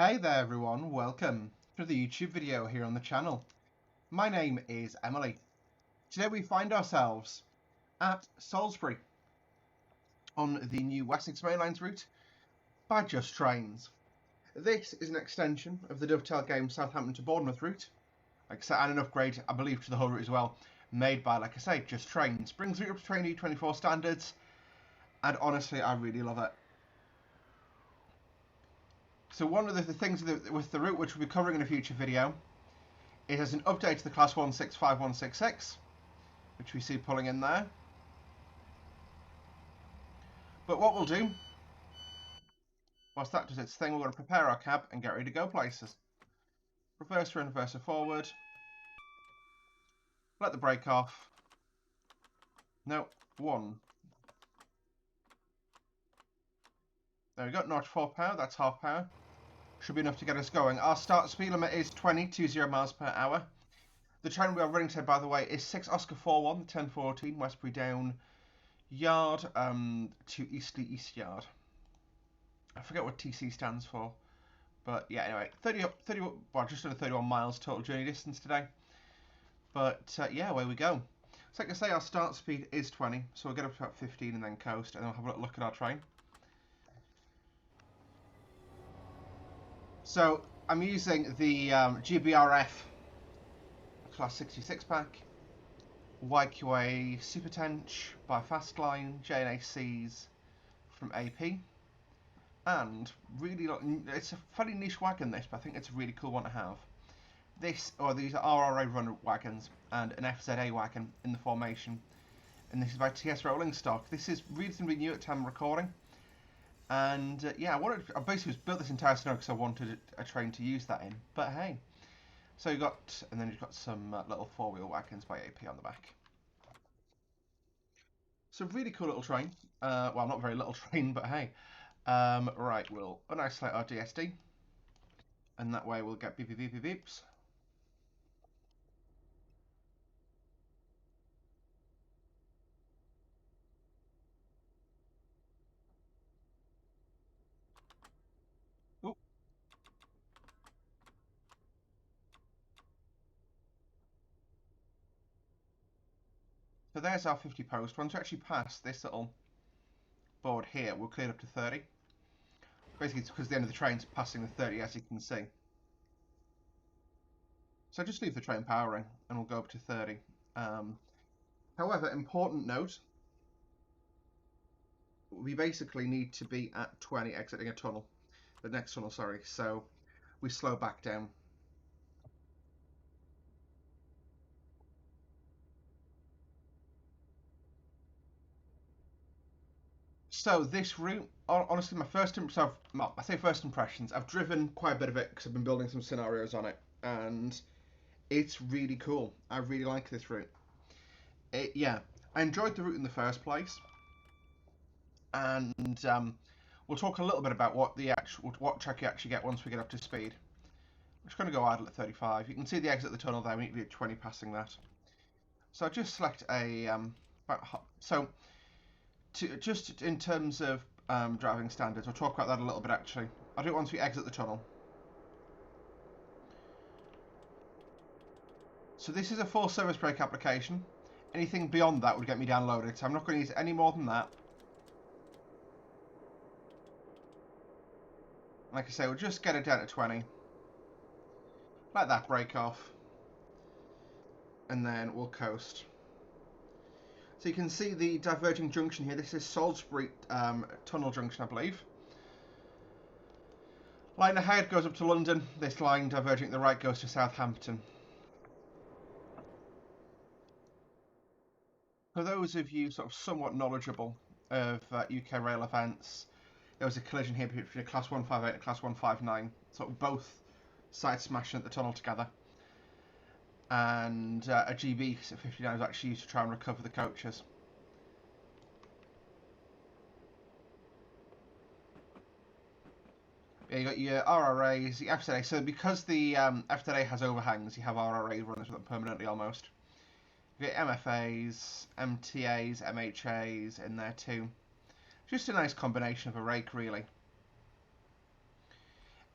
Hey there everyone, welcome to the YouTube video here on the channel. My name is Emily. Today we find ourselves at Salisbury on the new Wessex Mainlines route by Just Trains. This is an extension of the Dovetail Game Southampton to Bournemouth route, like I said, and an upgrade I believe to the whole route as well, made by, like I say, Just Trains. Brings the route up to Train E24 standards, and honestly I really love it. So one of the things with the route which we'll be covering in a future video, it has an update to the Class 165166, which we see pulling in there. But what we'll do, whilst that does its thing, we're going to prepare our cab and get ready to go places. Reverser and reverser forward. Let the brake off. No, one. There we go, notch 4 power, that's half power. Should be enough to get us going. Our start speed limit is 20 miles per hour. The train we are running to, by the way, is 6 Oscar 41, 1014, Westbury Down Yard to Eastleigh East Yard. I forget what TC stands for, but yeah, anyway, 30, well, just under 31 miles total journey distance today. But yeah, away we go. So like I say, our start speed is 20, so we'll get up to about 15 and then coast, and then we'll have a look at our train. So I'm using the GBRF Class 66 pack, YQA Supertench by Fastline, JNACs from AP, and really, it's a fairly niche wagon this, but I think it's a really cool one to have. These are RRA run wagons and an FZA wagon in the formation, and this is by TS Rolling Stock. This is reasonably new at time of recording, and yeah, I basically built this entire scenario because I wanted a train to use that in, but hey. So and then you've got some little four-wheel wagons by AP on the back. So really cool little train. Well, not very little train, but hey. Right, we'll unisolate our DSD, and that way we'll get beep beep beep beep beeps. Ooh. So there's our 50 post. Once we actually pass this little board here, we'll clear up to 30. Basically, it's because the end of the train's passing the 30, as you can see. So just leave the train powering, and we'll go up to 30. However, important note, we basically need to be at 20 exiting a tunnel. The next tunnel, sorry. So we slow back down. So this route, honestly, I say first impressions. I've driven quite a bit of it because I've been building some scenarios on it, and it's really cool. I really like this route. Yeah, I enjoyed the route in the first place, and we'll talk a little bit about what track you actually get once we get up to speed. I'm just going to go idle at 35. You can see the exit of the tunnel there. We need to be at 20 passing that. So I just select a just in terms of driving standards, we'll talk about that a little bit actually. I'll do it once we exit the tunnel. So this is a full service brake application. Anything beyond that would get me downloaded, so I'm not going to use any more than that. Like I say, we'll just get it down to 20. Let that brake off. And then we'll coast. So you can see the diverging junction here. This is Salisbury Tunnel Junction, I believe. Line ahead goes up to London. This line diverging at the right goes to Southampton. For those of you sort of somewhat knowledgeable of UK rail events, there was a collision here between a Class 158 and a Class 159, sort of both sides smashing at the tunnel together. And a GB 59 was actually used to try and recover the coaches. Yeah, you got your RRAs, the FZA. So because the FZA has overhangs, you have RRA runners with them permanently almost. You get MFAs, MTAs, MHAs in there too. Just a nice combination of a rake, really.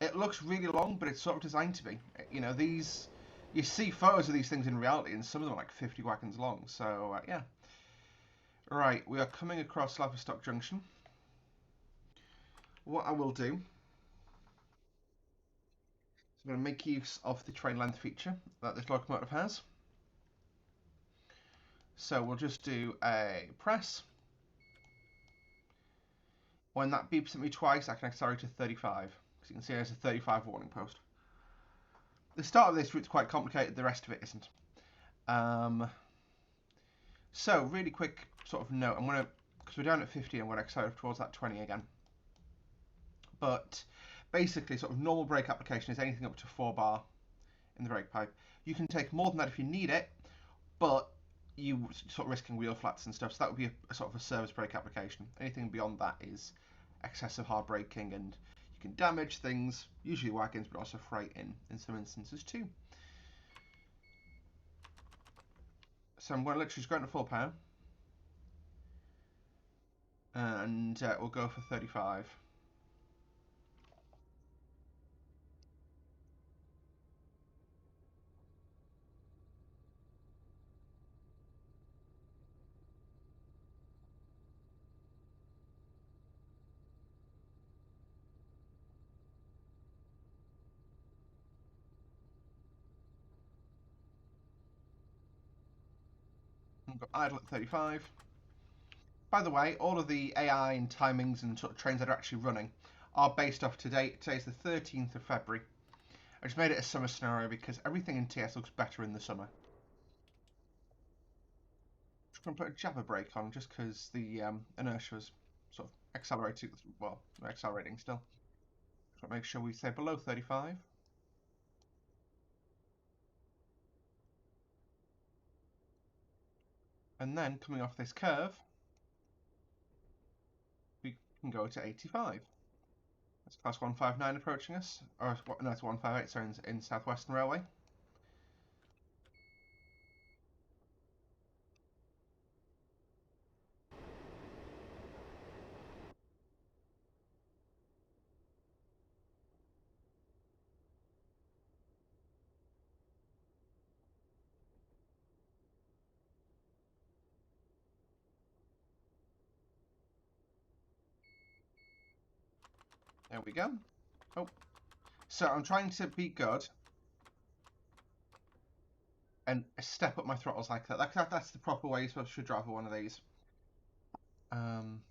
it looks really long, but it's sort of designed to be. You know, these you see photos of these things in reality, and some of them are like 50 wagons long. So yeah. Right, we are coming across Laverstock Junction. What I will do is I'm going to make use of the train length feature that this locomotive has. So we'll just do a press. When that beeps at me twice, I can accelerate to 35. Because you can see there's a 35 warning post. The start of this route's quite complicated, the rest of it isn't. So, really quick sort of note, I'm going to, because we're down at 50, I'm going to accelerate towards that 20 again. But basically, sort of normal brake application is anything up to 4 bar in the brake pipe. You can take more than that if you need it, but you sort of risking wheel flats and stuff, so that would be a sort of a service brake application. Anything beyond that is excessive hard braking, and you can damage things, usually wagons, but also freight in some instances too. So I'm going to literally just go into full power, and we'll go for 35. I've got idle at 35. By the way, all of the AI and timings and sort of trains that are actually running are based off today. Today's the 13th of February. I just made it a summer scenario because everything in TS looks better in the summer. Just going to put a jabber brake on just because the inertia was sort of accelerating. Well, accelerating still. Just make sure we stay below 35. And then coming off this curve, we can go to 85. That's class 159 approaching us, or no, it's 158, sorry, in South Western Railway. There we go. Oh, so I'm trying to be good and step up my throttles like that. That's the proper way you're supposed to drive one of these. Um,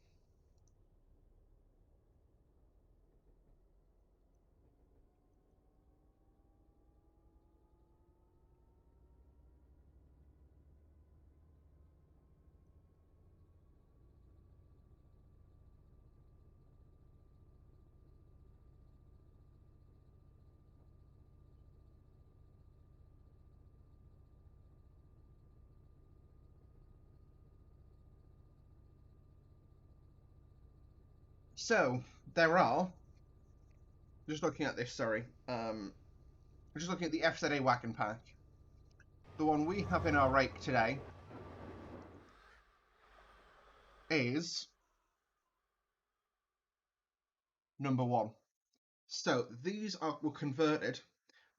so there are. Just looking at this, sorry. Just looking at the FZA Wagon pack. The one we have in our rake today is number 1. So these were converted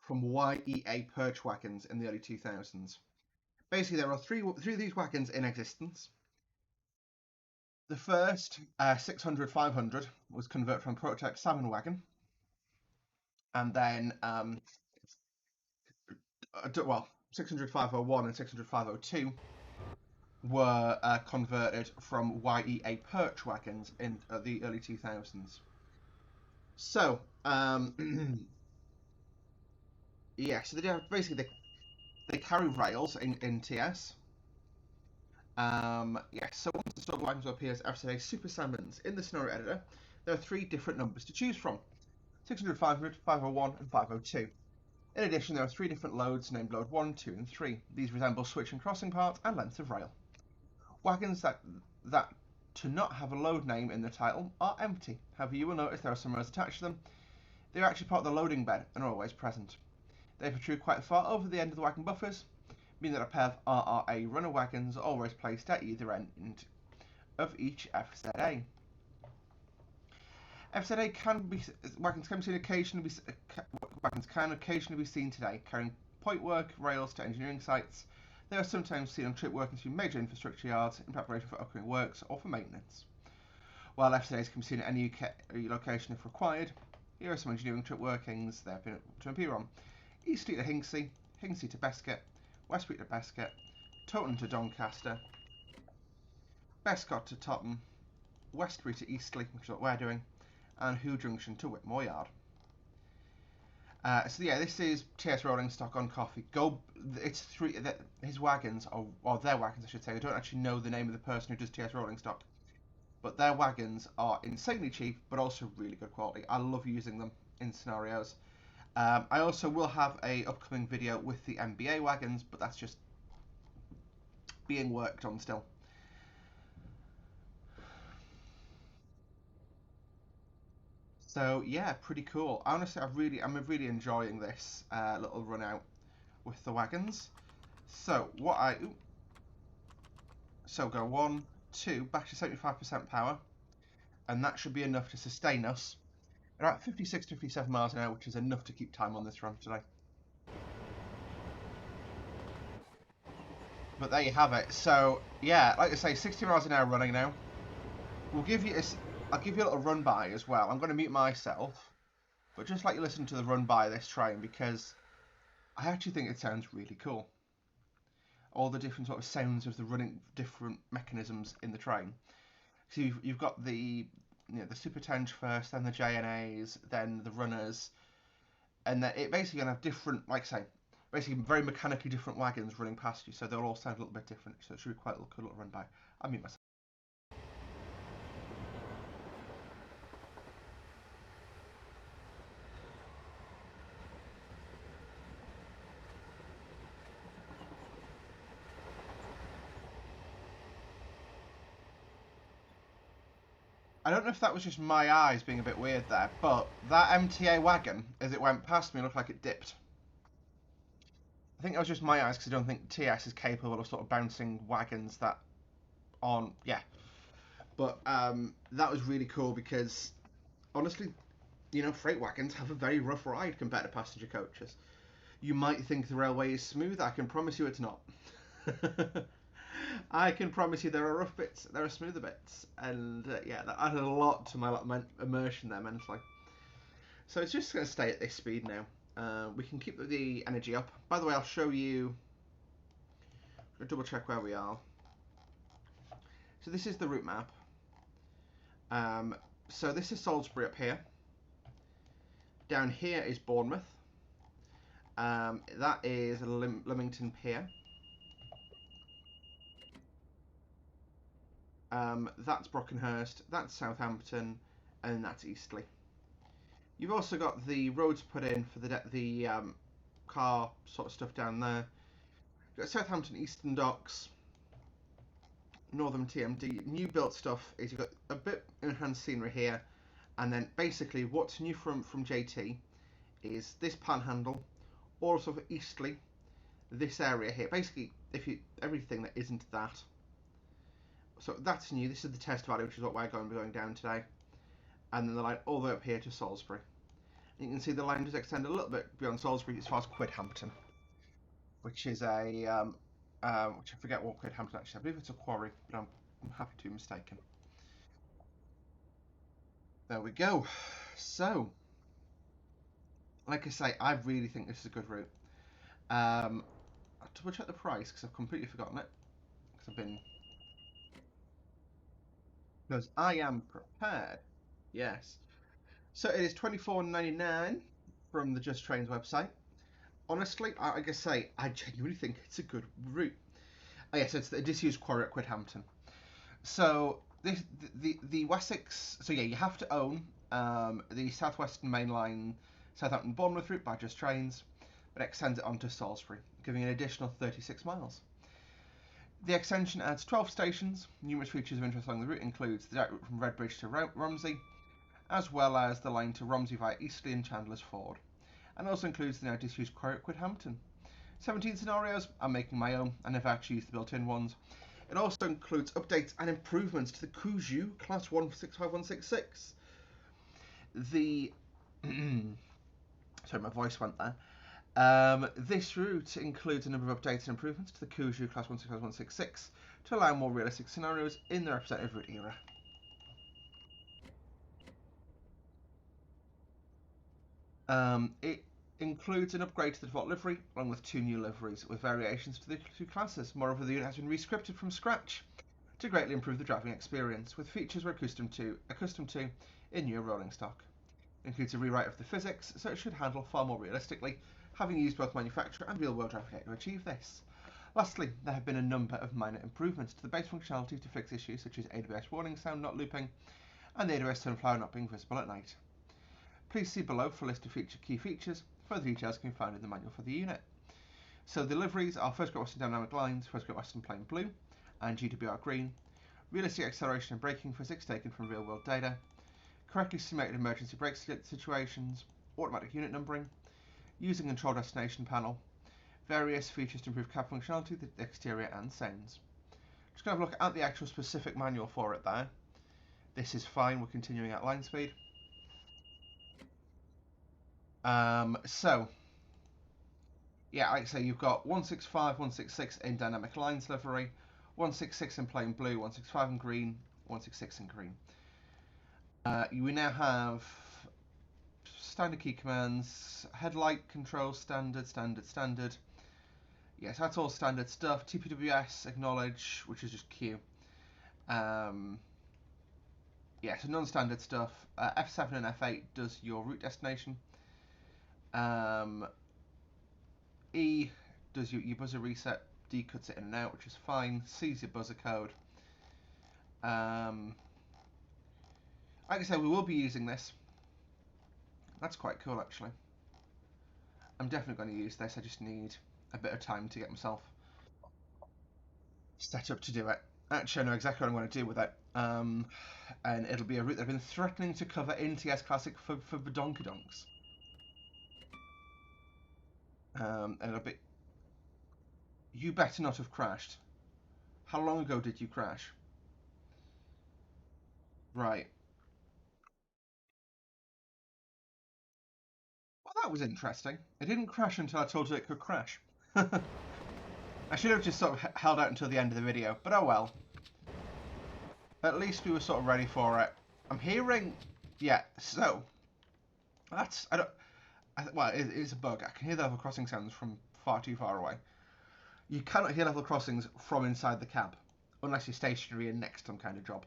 from YEA perch wagons in the early 2000s. Basically, there are three of these wagons in existence. The first, 600-500, was converted from prototype salmon wagon, and then well, 600-501 and 600-502 were converted from YEA perch wagons in the early 2000s. So, yeah, so basically they carry rails in TS. Yeah, so once the stock wagons appear as FZA Super Salmons in the scenario editor, there are 3 different numbers to choose from: 600, 500, 501, and 502. In addition, there are 3 different loads named Load 1, 2, and 3. These resemble switch and crossing parts and lengths of rail. Wagons that to not have a load name in the title are empty. However, you will notice there are some rows attached to them. They are actually part of the loading bed and are always present. They protrude quite far over the end of the wagon buffers, meaning that a pair of RRA runner wagons are always placed at either end of each FZA. FZA wagons can occasionally be seen today, carrying point work rails to engineering sites. They are sometimes seen on trip working through major infrastructure yards in preparation for upcoming works or for maintenance. While FZAs can be seen at any UK location if required, here are some engineering trip workings they have been to appear on: Eastleigh to Hingsey, Hingsey to Bescot, Westbury to Bescot, Towton to Doncaster, Bescot to Totton, Westbury to Eastleigh, which is what we're doing, and Who Junction to Whitmore Yard. So yeah, this is TS Rolling Stock on Coffee. His wagons, or their wagons I should say. I don't actually know the name of the person who does TS Rolling Stock, but their wagons are insanely cheap, but also really good quality. I love using them in scenarios. I also will have a upcoming video with the MBA wagons, but that's just being worked on still. So yeah, pretty cool. Honestly, I'm really enjoying this little run out with the wagons. So go 1, 2, back to 75% power, and that should be enough to sustain us at about 56 to 57 miles an hour, which is enough to keep time on this run today. But there you have it. So yeah, like I say, 60 miles an hour running now. I'll give you a little run by as well. I'm going to mute myself, but just like you listen to the run by this train, because I actually think it sounds really cool. All the different sort of sounds of the running, different mechanisms in the train. So you've got the super tenge first, then the JNAs, then the runners, and then it basically gonna have different, like I say, basically very mechanically different wagons running past you, so they'll all sound a little bit different. So it should be quite a cool little run by. I'll mute myself. I don't know if that was just my eyes being a bit weird there, but that MTA wagon, as it went past me, looked like it dipped. I think that was just my eyes, because I don't think TS is capable of sort of bouncing wagons that aren't, yeah. But that was really cool because, honestly, freight wagons have a very rough ride compared to passenger coaches. You might think the railway is smooth. I can promise you it's not. I can promise you there are rough bits, there are smoother bits, and yeah, that added a lot to my immersion there mentally. So it's just going to stay at this speed now. We can keep the energy up. By the way, I'll show you. I'll double check where we are. So this is the route map. So this is Salisbury up here. Down here is Bournemouth. That is Leamington Pier. That's Brockenhurst, that's Southampton, and that's Eastleigh. You've also got the roads put in for the car sort of stuff down there. You've got Southampton Eastern Docks, Northern TMD. New built stuff is you've got a bit enhanced scenery here, and then basically what's new from JT is this panhandle, also for Eastleigh, this area here. Basically, everything that isn't that. So that's new. This is the test valley, which is what we're going to be going down today. And then the line all the way up here to Salisbury. And you can see the line does extend a little bit beyond Salisbury as far as Quidhampton, which is which I forget what Quidhampton actually is. I believe it's a quarry, but I'm happy to be mistaken. There we go. So, like I say, I really think this is a good route. I'll double check the price because I've completely forgotten it. Because I am prepared. Yes. So it is $24.99 from the Just Trains website. Honestly, like I say, I genuinely think it's a good route. Oh yes, it's the disused quarry at Quidhampton. So the Wessex. So yeah, you have to own the South Western Main Line Southampton Bournemouth route by Just Trains, but extends it onto Salisbury, giving an additional 36 miles. The extension adds 12 stations. Numerous features of interest along the route includes the direct route from Redbridge to Romsey, as well as the line to Romsey via Eastleigh and Chandler's Ford, and also includes the now disused quarry at Quidhampton. 17 scenarios. I'm making my own. I never actually used the built-in ones. It also includes updates and improvements to the Cuju Class 1 65166. the sorry, my voice went there. This route includes a number of updates and improvements to the Kuju Class 166 to allow more realistic scenarios in the representative route era. It includes an upgrade to the default livery, along with 2 new liveries with variations to the 2 classes. Moreover, the unit has been re-scripted from scratch to greatly improve the driving experience, with features we're accustomed to in newer rolling stock. It includes a rewrite of the physics, so it should handle far more realistically, having used both manufacturer and real-world driving data to achieve this. Lastly, there have been a number of minor improvements to the base functionality to fix issues such as AWS warning sound not looping and the AWS sunflower not being visible at night. Please see below for a list of key features. Further details can be found in the manual for the unit. So the liveries are First Great Western Dynamic Lines, First Great Western Plain Blue, and GWR Green. Realistic acceleration and braking physics taken from real-world data. Correctly simulated emergency brake situations. Automatic unit numbering. Using control destination panel. Various features to improve cab functionality, the exterior and sounds. Just going to have a look at the actual specific manual for it there. This is fine, we're continuing at line speed. So, yeah, like I say, you've got 165, 166 in dynamic lines livery, 166 in plain blue, 165 in green, 166 in green. We now have standard key commands, headlight control, standard. Yes, that's all standard stuff. TPWS, acknowledge, which is just Q. Yeah, so non-standard stuff. F7 and F8 does your route destination. E does your buzzer reset. D cuts it in and out, which is fine. C's your buzzer code. Like I said, we will be using this. That's quite cool, actually. I'm definitely going to use this. I just need a bit of time to get myself set up to do it. Actually, I know exactly what I'm going to do with it. And it'll be a route that I've been threatening to cover in TS Classic for Badonkadonks. And it'll be... You better not have crashed. How long ago did you crash? Right. Well, that was interesting. It didn't crash until I told you it could crash. I should have just sort of held out until the end of the video, but oh well. At least we were sort of ready for it. I'm hearing... Yeah, so... That's... Well, it is a bug. I can hear the level crossing sounds from far too far away. You cannot hear level crossings from inside the cab, unless you're stationary and next to some kind of job.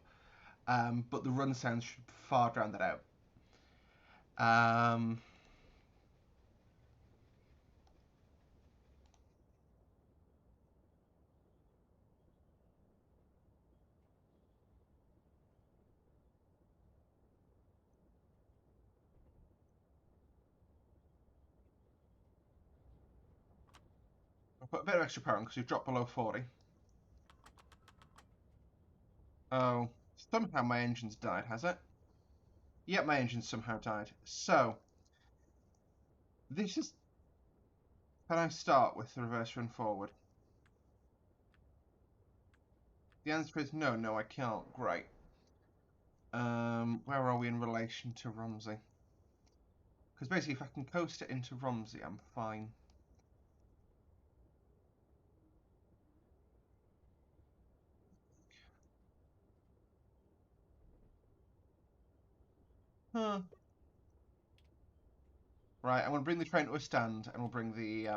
But the run sounds should far drown that out. I'll put a bit of extra power on because you've dropped below 40. Oh, somehow my engine's died, has it? Yep, my engine somehow died. So, this is... Can I start with the reverse run forward? The answer is no, I can't. Great. Where are we in relation to Romsey? Because basically, if I can coast it into Romsey, I'm fine. Huh. Right, I'm going to bring the train to a stand, and we'll bring the...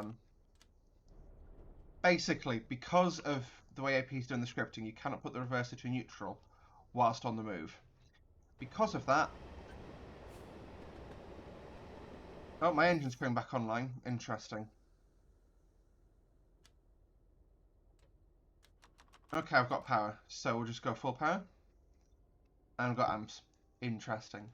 Basically, because of the way AP's doing the scripting, you cannot put the reverser to neutral whilst on the move. Because of that... Oh, my engine's coming back online. Interesting. Okay, I've got power, so we'll just go full power. And I've got amps. Interesting.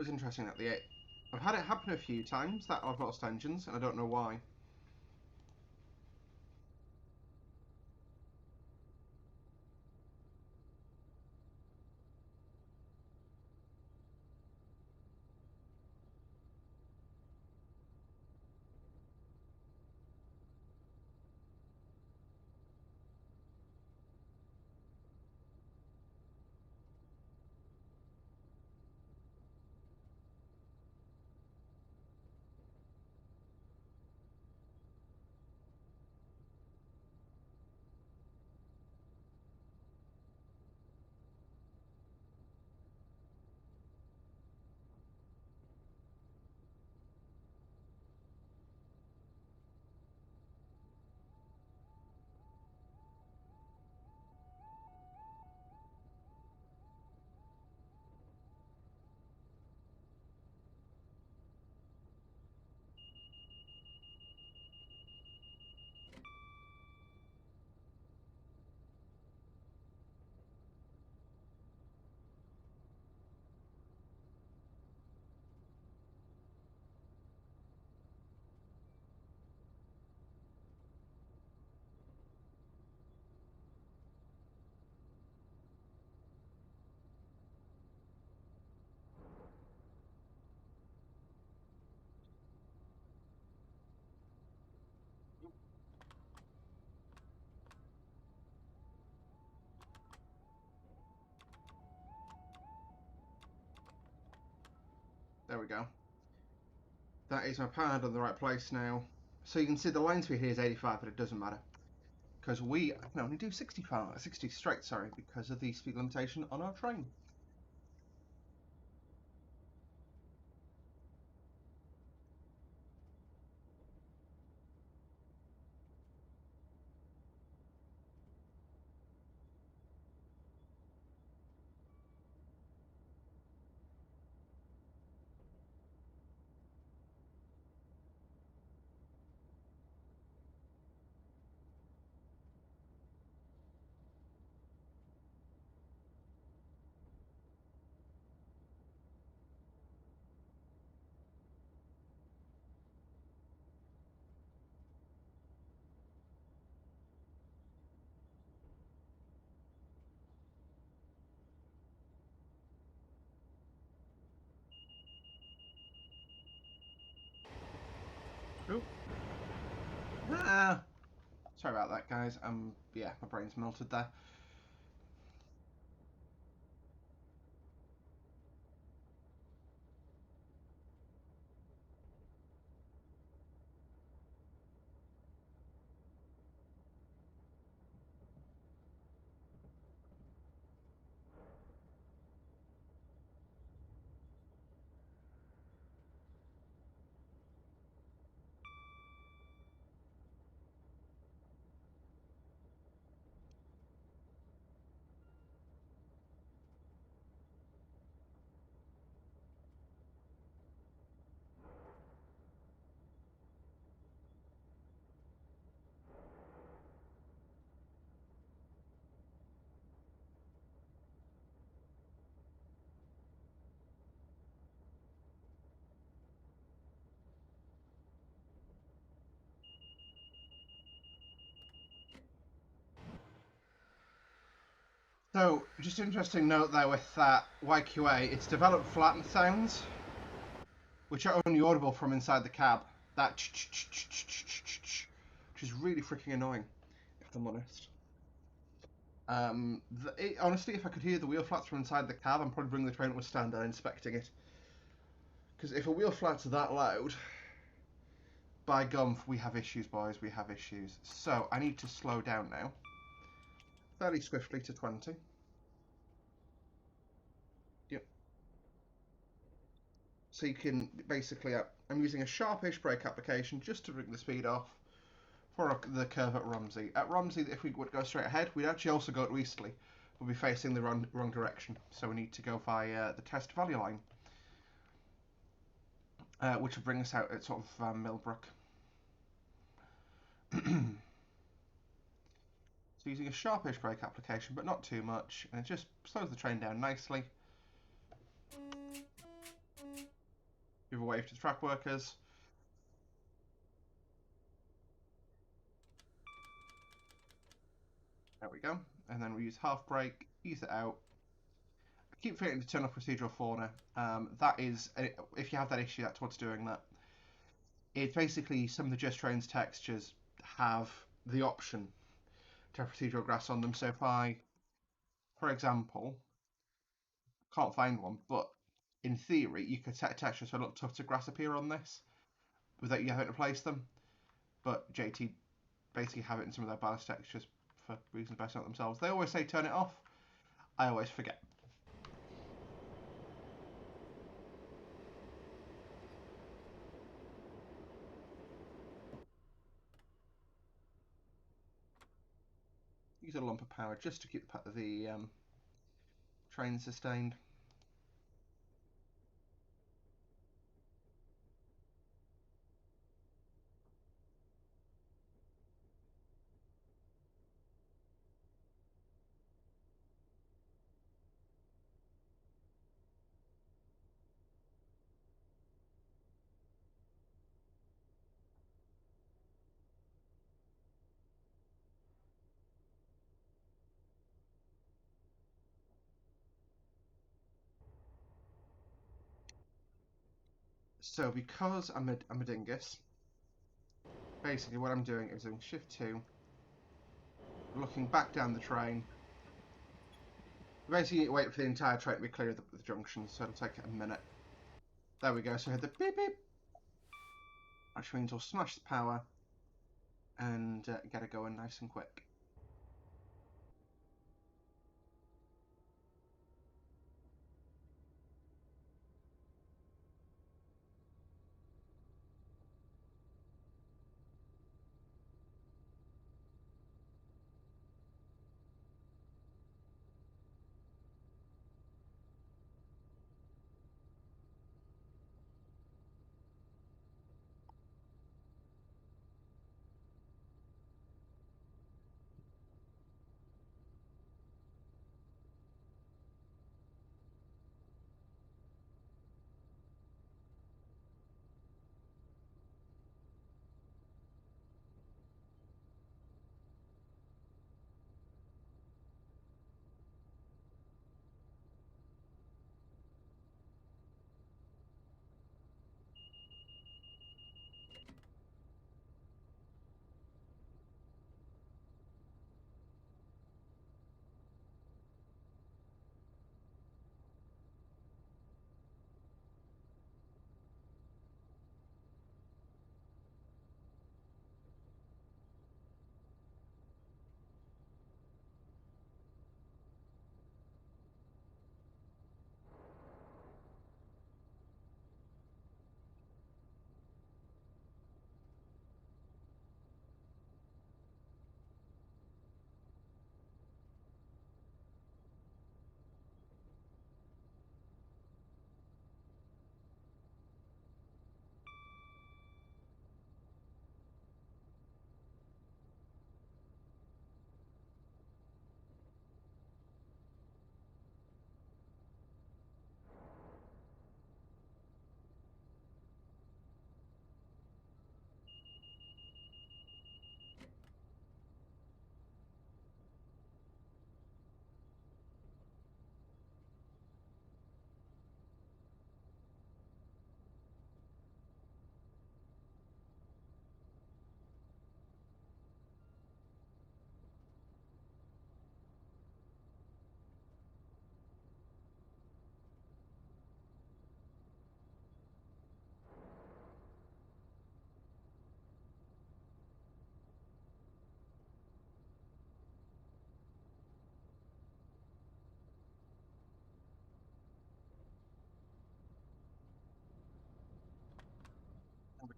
was interesting that I've had it happen a few times that I've lost engines, and I don't know why. There we go. That is my pad on the right place now. So you can see the line speed here is 85, but it doesn't matter. Because we can only do 60 straight, sorry, because of the speed limitation on our train. Ooh. Ah. Sorry about that, guys. Yeah, my brain's melted there. So, just an interesting note there with that YQA, it's developed flattened sounds, which are only audible from inside the cab. That which is really freaking annoying, if I'm honest. Honestly, if I could hear the wheel flats from inside the cab, I'm probably bringing the train up with stand and inspecting it. Because if a wheel flat's that loud, by gum, we have issues, boys. We have issues. So I need to slow down now, fairly swiftly to 20. Yep. So you can basically, I'm using a sharpish brake application just to bring the speed off for the curve at Romsey. At Romsey, if we would go straight ahead, we'd actually also go to Eastleigh. We'll be facing the wrong direction, so we need to go via the test value line, which will bring us out at sort of Millbrook. So using a sharpish brake application, but not too much, and it just slows the train down nicely. Give a wave to the track workers. There we go. And then we use half brake, ease it out. I keep forgetting to turn off procedural fauna. That is, if you have that issue, that's what's doing that. It's basically some of the Just Trains textures have the option to have procedural grass on them. So if I, for example, can't find one, but in theory, you could set textures so it look tough to grass appear on this without you having to place them. But JT basically have it in some of their ballast textures for reasons best known themselves. They always say turn it off. I always forget. Use a lump of power just to keep the train sustained. So because I'm a dingus, basically what I'm doing is doing shift 2, looking back down the train. Basically, wait for the entire train to be clear of the junction, so it'll take a minute. There we go. So hit the beep beep, which means we'll smash the power and get it going nice and quick.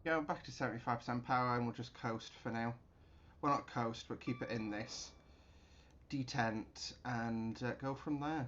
There we go, back to 75% power, and we'll just coast for now. Well, not coast, but keep it in this detent and go from there.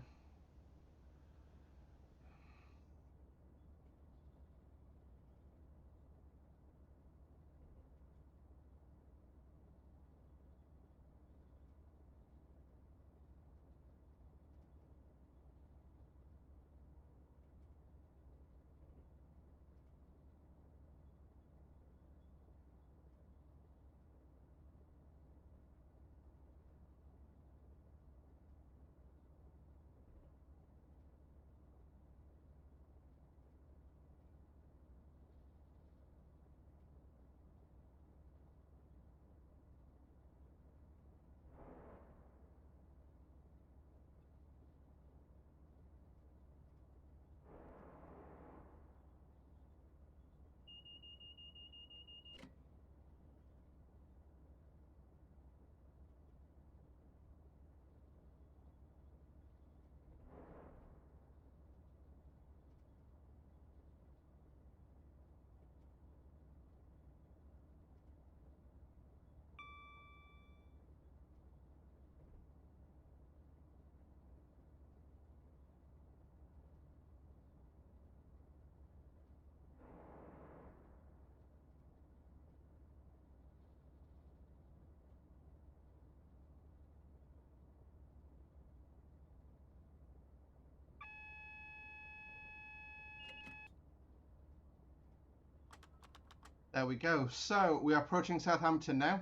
There we go. So we are approaching Southampton now.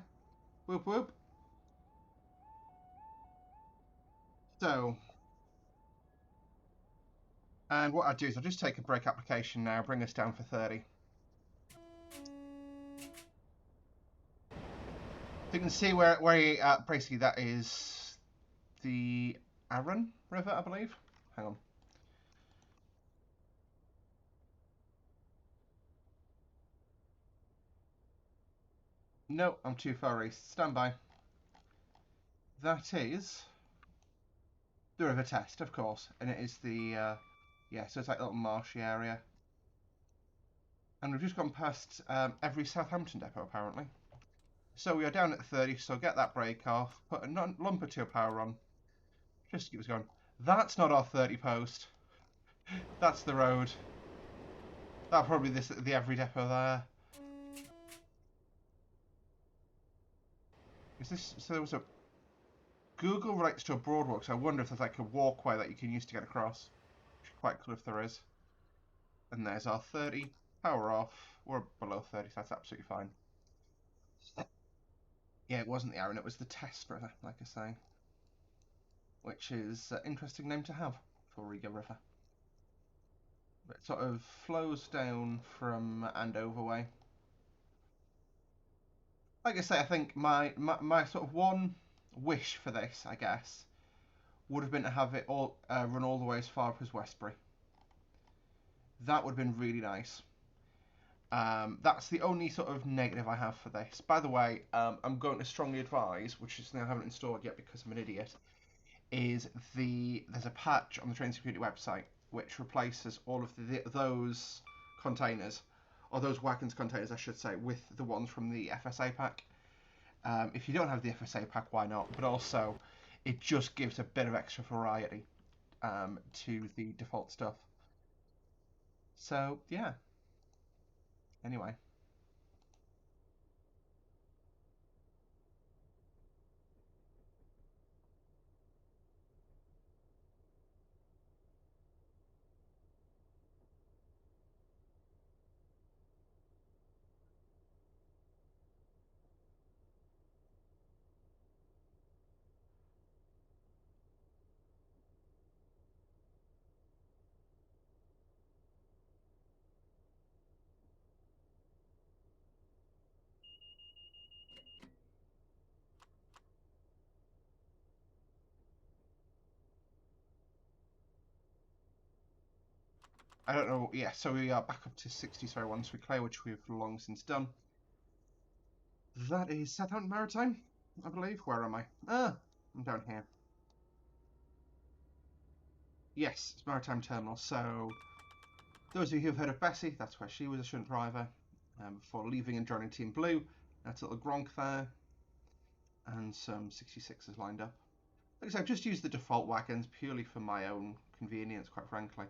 Whoop whoop. So, and what I do is I'll just take a break application now, bring us down for 30. So you can see where basically that is the Arun River, I believe. Hang on. No, I'm too far east. Stand by. That is the River Test, of course, and it is the yeah. So it's like a little marshy area, and we've just gone past every Southampton depot apparently. So we are down at 30. So get that brake off, put a lump or two of power on, just to keep us going. That's not our 30 post. That's the road. That'll probably be the every depot there. Is this so? There was a Google relates to a broadwalk, so I wonder if there's like a walkway that you can use to get across. Quite cool if there is. And there's our 30. Power off. We're below 30, so that's absolutely fine. Yeah, it wasn't the Arun, it was the Test River, like I say. Which is an interesting name to have for Riga River. It sort of flows down from Andover way. Like I say, I think my sort of one wish for this, I guess, would have been to have it all run all the way as far up as Westbury. That would have been really nice. That's the only sort of negative I have for this. By the way, I'm going to strongly advise, which is now I haven't installed yet because I'm an idiot, is there's a patch on the Train Security website which replaces all of those containers, or those Wagons containers, I should say, with the ones from the FSA pack. If you don't have the FSA pack, why not? But also, it just gives a bit of extra variety to the default stuff. So yeah. Anyway. I don't know. Yeah, so we are back up to 60, sorry, once we clear, which we've long since done. That is Southampton Maritime, I believe. Where am I? Ah, I'm down here. Yes, it's Maritime Terminal. So, those of you who've heard of Bessie, that's where she was a shunt driver before leaving and joining Team Blue. That's a little Gronk there, and some 66s lined up. Like I said, I've just used the default wagons purely for my own convenience, quite frankly,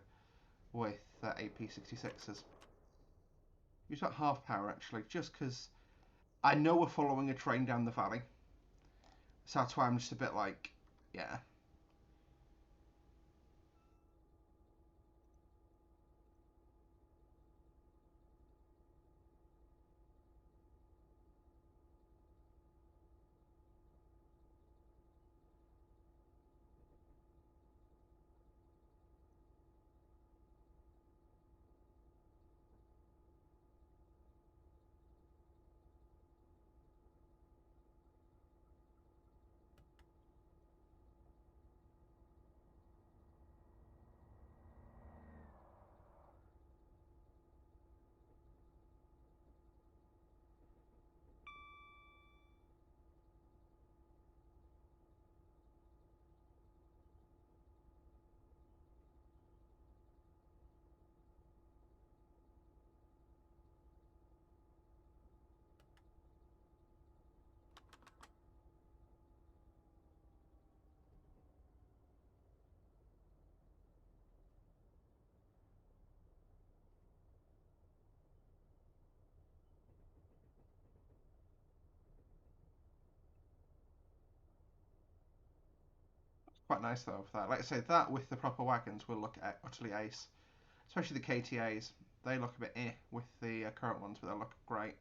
with AP66s. Use about half power actually, just because I know we're following a train down the valley. So that's why I'm just a bit like, yeah. Quite nice though for that. Like I say, that with the proper wagons will look utterly ace. Especially the KTAs. They look a bit with the current ones, but they look great.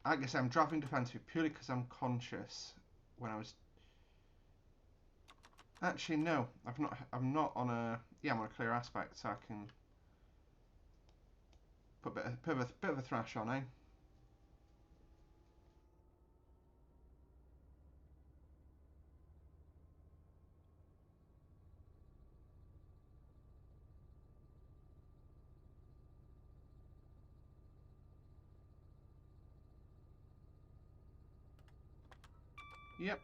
I guess I'm driving defensive purely because I'm conscious when I was. Actually, no, I've not. I'm not on a. Yeah, I'm on a clear aspect, so I can put bit of a thrash on, eh? Yep,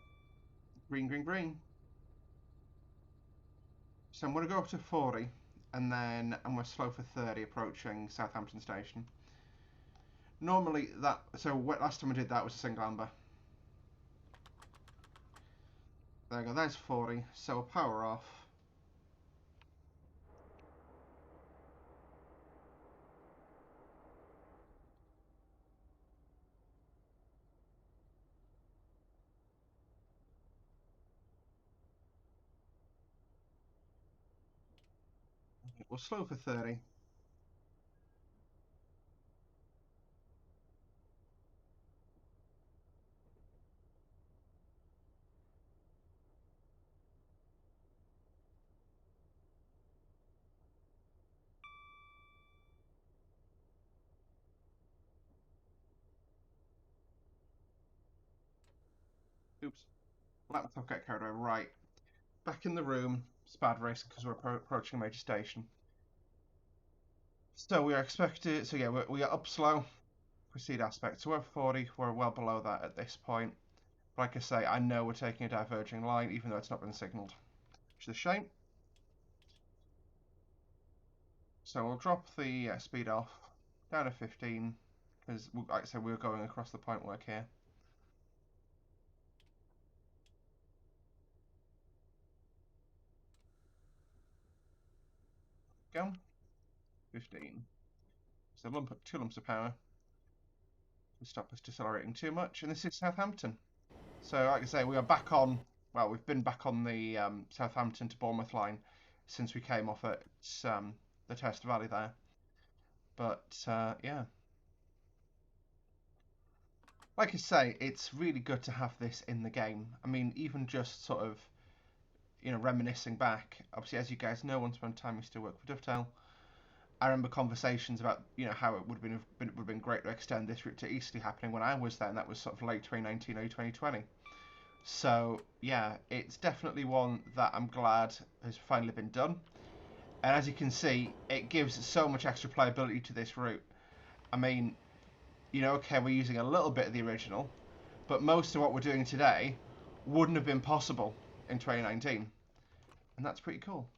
green, green, green. So I'm going to go up to 40, and then I'm going to slow for 30, approaching Southampton Station. Normally that. So last time I did that was a single amber. There we go. There's 40. So we'll power off. We'll slow for 30. Oops. Laptop get carried away. Right. Back in the room. It's bad risk because we're approaching a major station. So we are expected. So yeah, we are up slow. Proceed aspect. So we're 40. We're well below that at this point. Like I say, I know we're taking a diverging line, even though it's not been signalled, which is a shame. So we'll drop the speed off down to 15 because, like I said, we were going across the point work here. Go. 15. So two lumps of power to stop us decelerating too much. And this is Southampton. So, like I say, we are back on. Well, we've been back on the Southampton to Bournemouth line since we came off at the Test Valley there. But yeah, like I say, it's really good to have this in the game. I mean, even just sort of reminiscing back. Obviously, as you guys know, once upon a time we still work for Dovetail. I remember conversations about how it would have been great to extend this route to Eastleigh happening when I was there, and that was sort of late 2019, early 2020. So yeah, it's definitely one that I'm glad has finally been done. And as you can see, it gives so much extra playability to this route. I mean, okay, we're using a little bit of the original, but most of what we're doing today wouldn't have been possible in 2019, and that's pretty cool.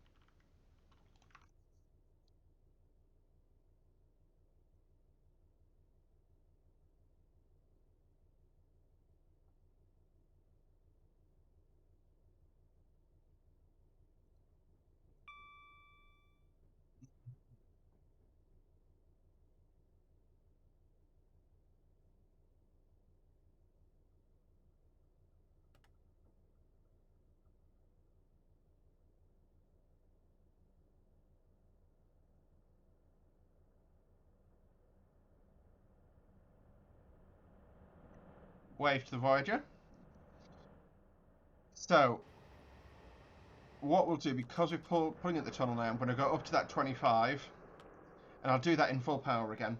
Wave to the Voyager. So what we'll do, because we're pulling at the tunnel now, I'm going to go up to that 25, and I'll do that in full power again.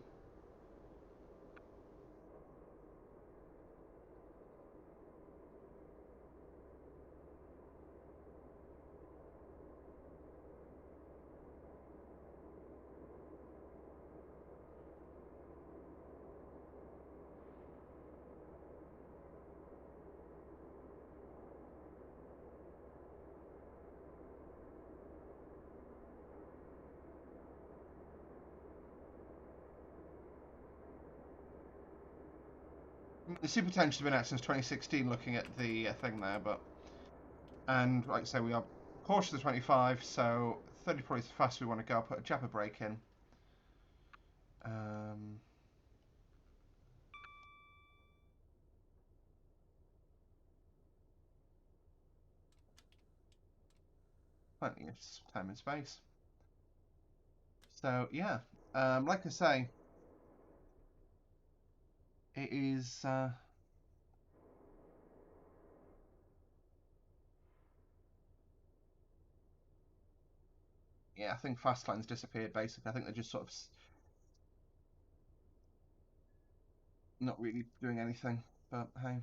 The super tension's been out since 2016, looking at the thing there, and like I say, we are cautious of 25, so 30 probably is the fastest we want to go. I'll put a jabber brake in. Um, Plenty of time and space. So yeah, like I say, It is. Yeah, I think Fastline's disappeared. Basically, I think they're just sort of not really doing anything. But hey.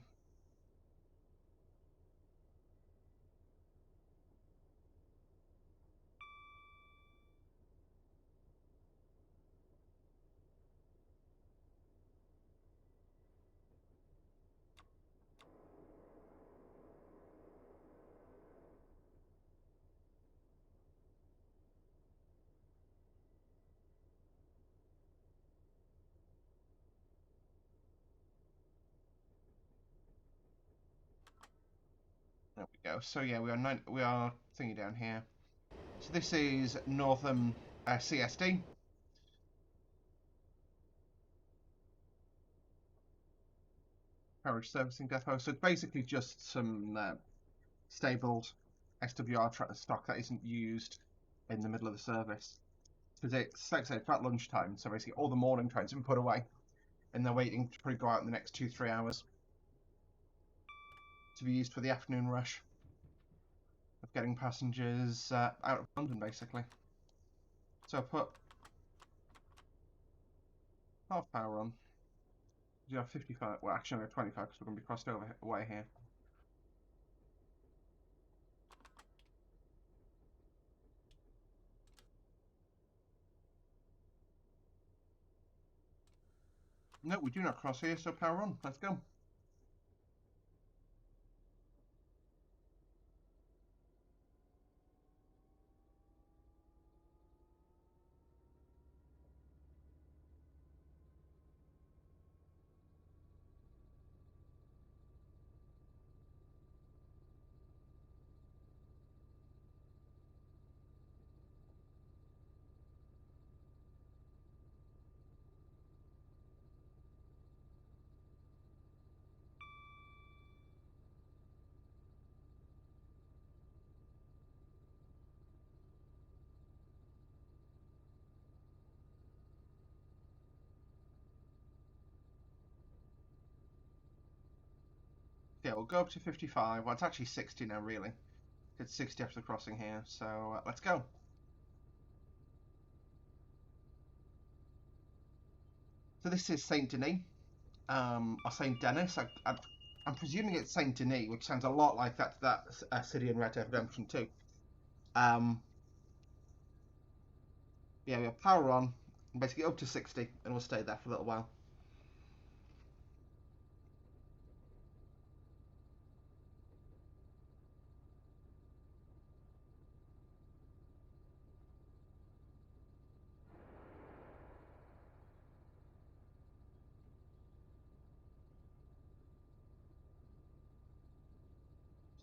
There we go. So yeah, we are thingy down here. So this is Northern CSD. Carriage Servicing Depot. So it's basically just some stabled SWR stock that isn't used in the middle of the service. Because it's, like I say, it's about lunchtime, so basically all the morning trains have been put away, and they're waiting to probably go out in the next 2-3 hours to be used for the afternoon rush of getting passengers out of London, basically. So put half power on. You have 55. Well, actually, no, 25 because we're going to be crossed over away here. No, we do not cross here, so power on. Let's go. Yeah, we'll go up to 55. Well, it's actually 60 now, really. It's 60 after the crossing here, so let's go. So this is Saint Denis, or Saint Denis. I'm presuming it's Saint Denis, which sounds a lot like that city in Red Dead Redemption 2. Yeah, we have power on, basically up to 60, and we'll stay there for a little while.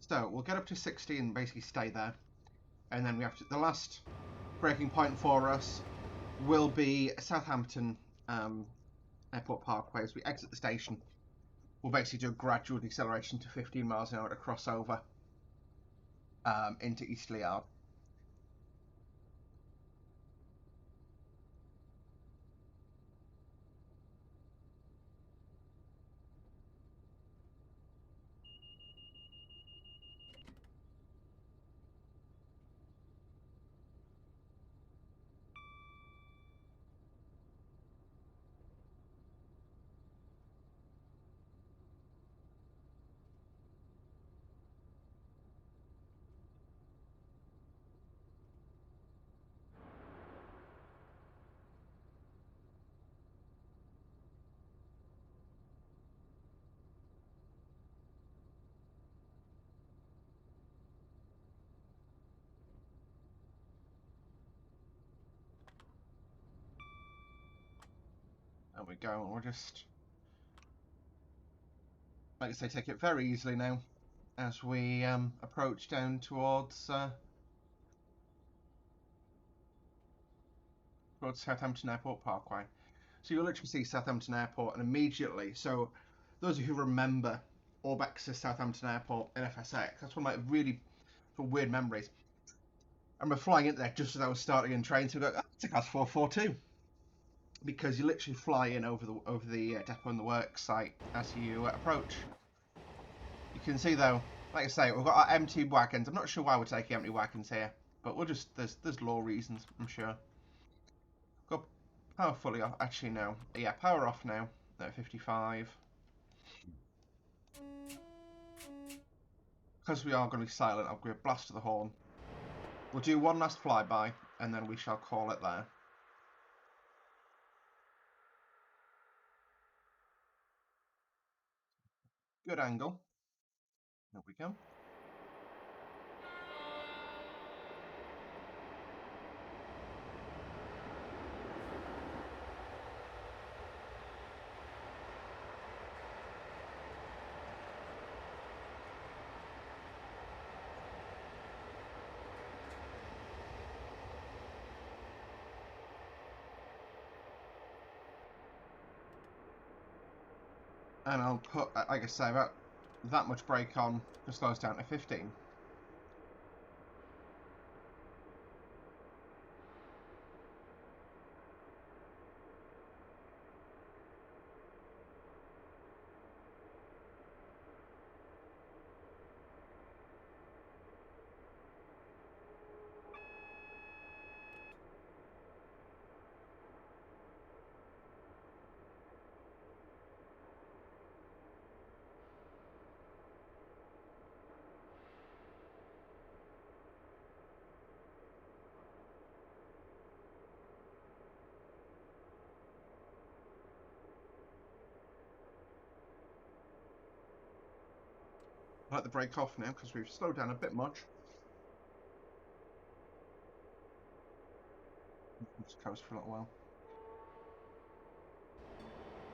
So we'll get up to 60 and basically stay there, and then we have to. The last breaking point for us will be Southampton Airport Parkway. As we exit the station, we'll basically do a gradual deceleration to 15 miles an hour to cross over into Eastleigh. There we go. We'll just, like I say, take it very easily now as we approach down towards Southampton Airport Parkway. So you'll literally see Southampton Airport, and immediately, so those of you who remember Orbex's Southampton Airport in FSX, that's one of my really weird memories. I remember flying into there just as I was starting in train, so I go, oh, it's a class 442. because you literally fly in over the depot and the work site as you approach. You can see though, like I say, we've got our empty wagons. I'm not sure why we're taking empty wagons here, but we'll just there's law reasons, I'm sure. Got power fully off. Actually, no. Yeah, power off now at 55. Because we are going to be silent, I'll give a blast to the horn. We'll do one last flyby, and then we shall call it there. Good angle. There we go. And I'll put, like I say, about that much brake on to slow us down to 15. I'll let the brake off now because we've slowed down a bit much. We'll just coast for a little while.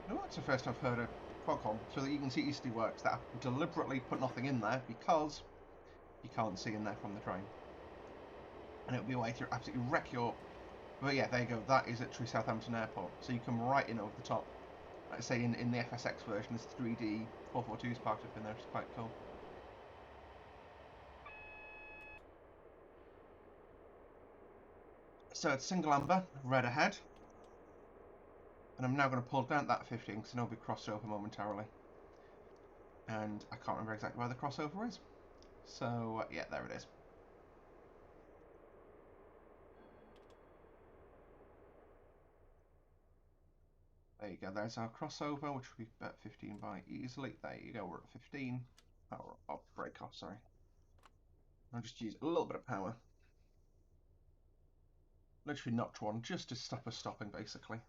No, that's the first I've heard a foghorn, so that you can see Eastleigh works. That I've deliberately put nothing in there because you can't see in there from the train. And it'll be a way to absolutely wreck your... But yeah, there you go. That is literally Southampton Airport. So you come right in over the top. Like I say, in the FSX version, there's 3D 442s parked up in there, which is quite cool. So it's single amber, red ahead. And I'm now going to pull down that 15 because I know we'll be crossed over momentarily. And I can't remember exactly where the crossover is. So, yeah, there it is. There you go, there's our crossover, which will be about 15 by easily. There you go, we're at 15. Power up, brake off, sorry. I'll just use a little bit of power. Literally notch one, just to stop us stopping, basically.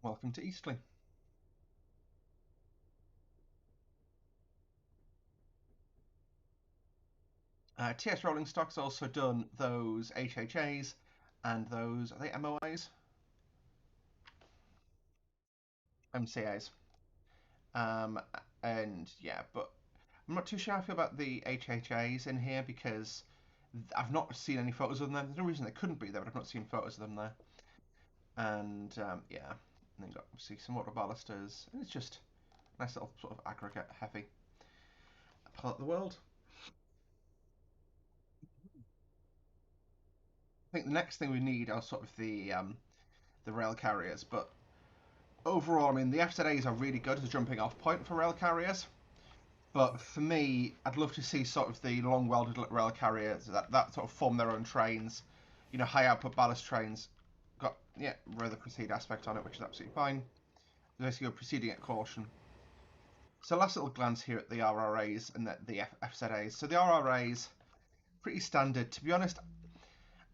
Welcome to Eastleigh. TS Rolling Stock's also done those HHAs and those, are they MOAs? MCAs. And yeah, but I'm not too sure how I feel about the HHAs in here because I've not seen any photos of them. There's no reason they couldn't be there, but I've not seen photos of them there. And yeah, and then got obviously some water balusters, and it's just a nice little sort of aggregate heavy part of the world. I think the next thing we need are sort of the rail carriers, but overall, I mean, the FZAs are really good as a jumping off point for rail carriers. But for me, I'd love to see sort of the long welded rail carriers that sort of form their own trains, you know, high output ballast trains. Got yeah, rather proceed aspect on it, which is absolutely fine. Basically, proceeding at caution. So last little glance here at the RRAs and the FZAs. So the RRAs, pretty standard. To be honest,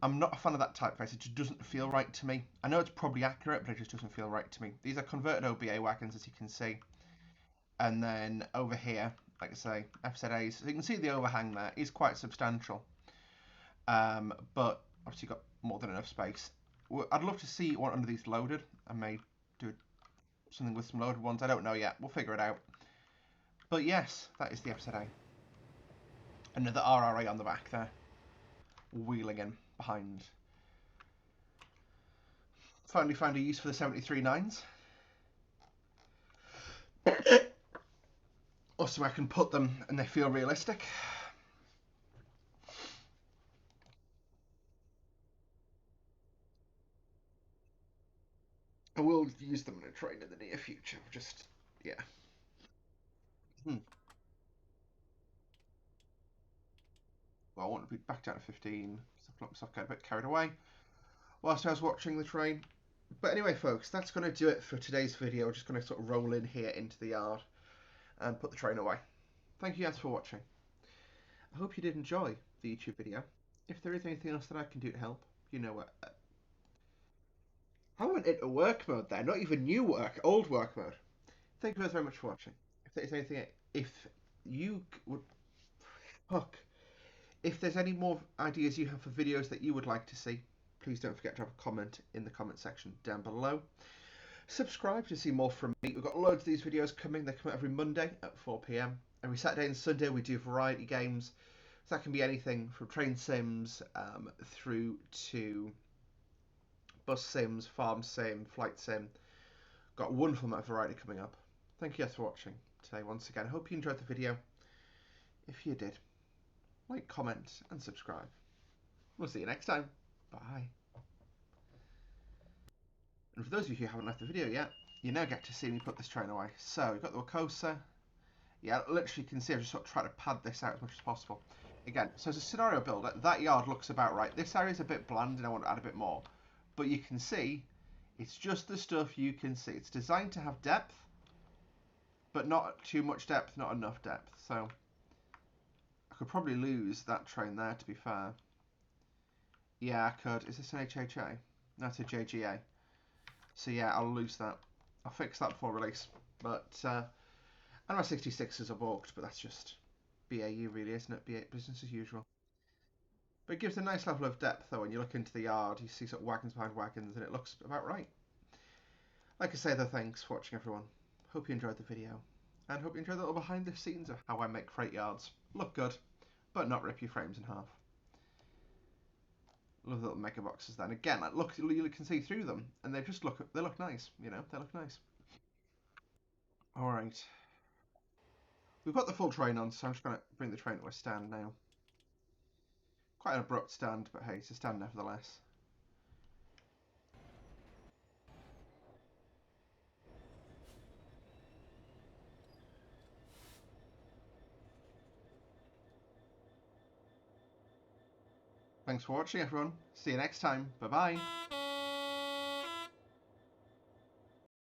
I'm not a fan of that typeface. It just doesn't feel right to me. I know it's probably accurate, but it just doesn't feel right to me. These are converted OBA wagons, as you can see. And then over here, like I say, FZAs. So you can see the overhang there is quite substantial. But obviously got more than enough space. I'd love to see one under these loaded. I may do something with some loaded ones. I don't know yet. We'll figure it out. But yes, that is the FZA. Another RRA on the back there. Wheeling in behind. Finally found a use for the 73-9s. Also, I can put them and they feel realistic. use them in a train in the near future. Just, yeah. Well, I want to be back down to 15. So I let myself get a bit carried away whilst I was watching the train. But anyway, folks, that's going to do it for today's video. We're just going to sort of roll in here into the yard and put the train away. Thank you guys for watching. I hope you did enjoy the YouTube video. If there is anything else that I can do to help, you know what. I went into work mode there, not even new work, old work mode. Thank you guys very much for watching. If there's anything, if you would, fuck, if there's any more ideas you have for videos that you would like to see, please don't forget to drop a comment in the comment section down below. Subscribe to see more from me. We've got loads of these videos coming. They come out every Monday at 4 PM. Every Saturday and Sunday we do variety games. So that can be anything from train sims through to bus sims, farm sim, flight sim. Got a wonderful amount of variety coming up. Thank you guys for watching today once again. I hope you enjoyed the video. If you did, like, comment and subscribe. We'll see you next time. Bye. And for those of you who haven't left the video yet, you now get to see me put this train away. So we've got the Wacosa. Yeah, literally you can see I've just sort of tried to pad this out as much as possible. Again, so as a scenario builder, that yard looks about right. This area is a bit bland and I want to add a bit more. But you can see, it's just the stuff you can see. It's designed to have depth, but not too much depth, not enough depth. So I could probably lose that train there, to be fair. Yeah, I could. Is this an HHA? No, it's a JGA. So yeah, I'll lose that. I'll fix that before release. But and my 66s are balked, but that's just BAU really, isn't it? Business as usual. But it gives a nice level of depth though. When you look into the yard, you see sort of wagons behind wagons, and it looks about right. Like I say though, thanks for watching everyone. Hope you enjoyed the video, and hope you enjoyed the little behind the scenes of how I make freight yards look good, but not rip your frames in half. Love the little mega boxes then. Again, like, look, you can see through them, and they look nice, you know, they look nice. Alright. We've got the full train on, so I'm just going to bring the train to a stand now. Quite an abrupt stand, but hey, it's a stand nevertheless. Thanks for watching, everyone. See you next time. Bye-bye.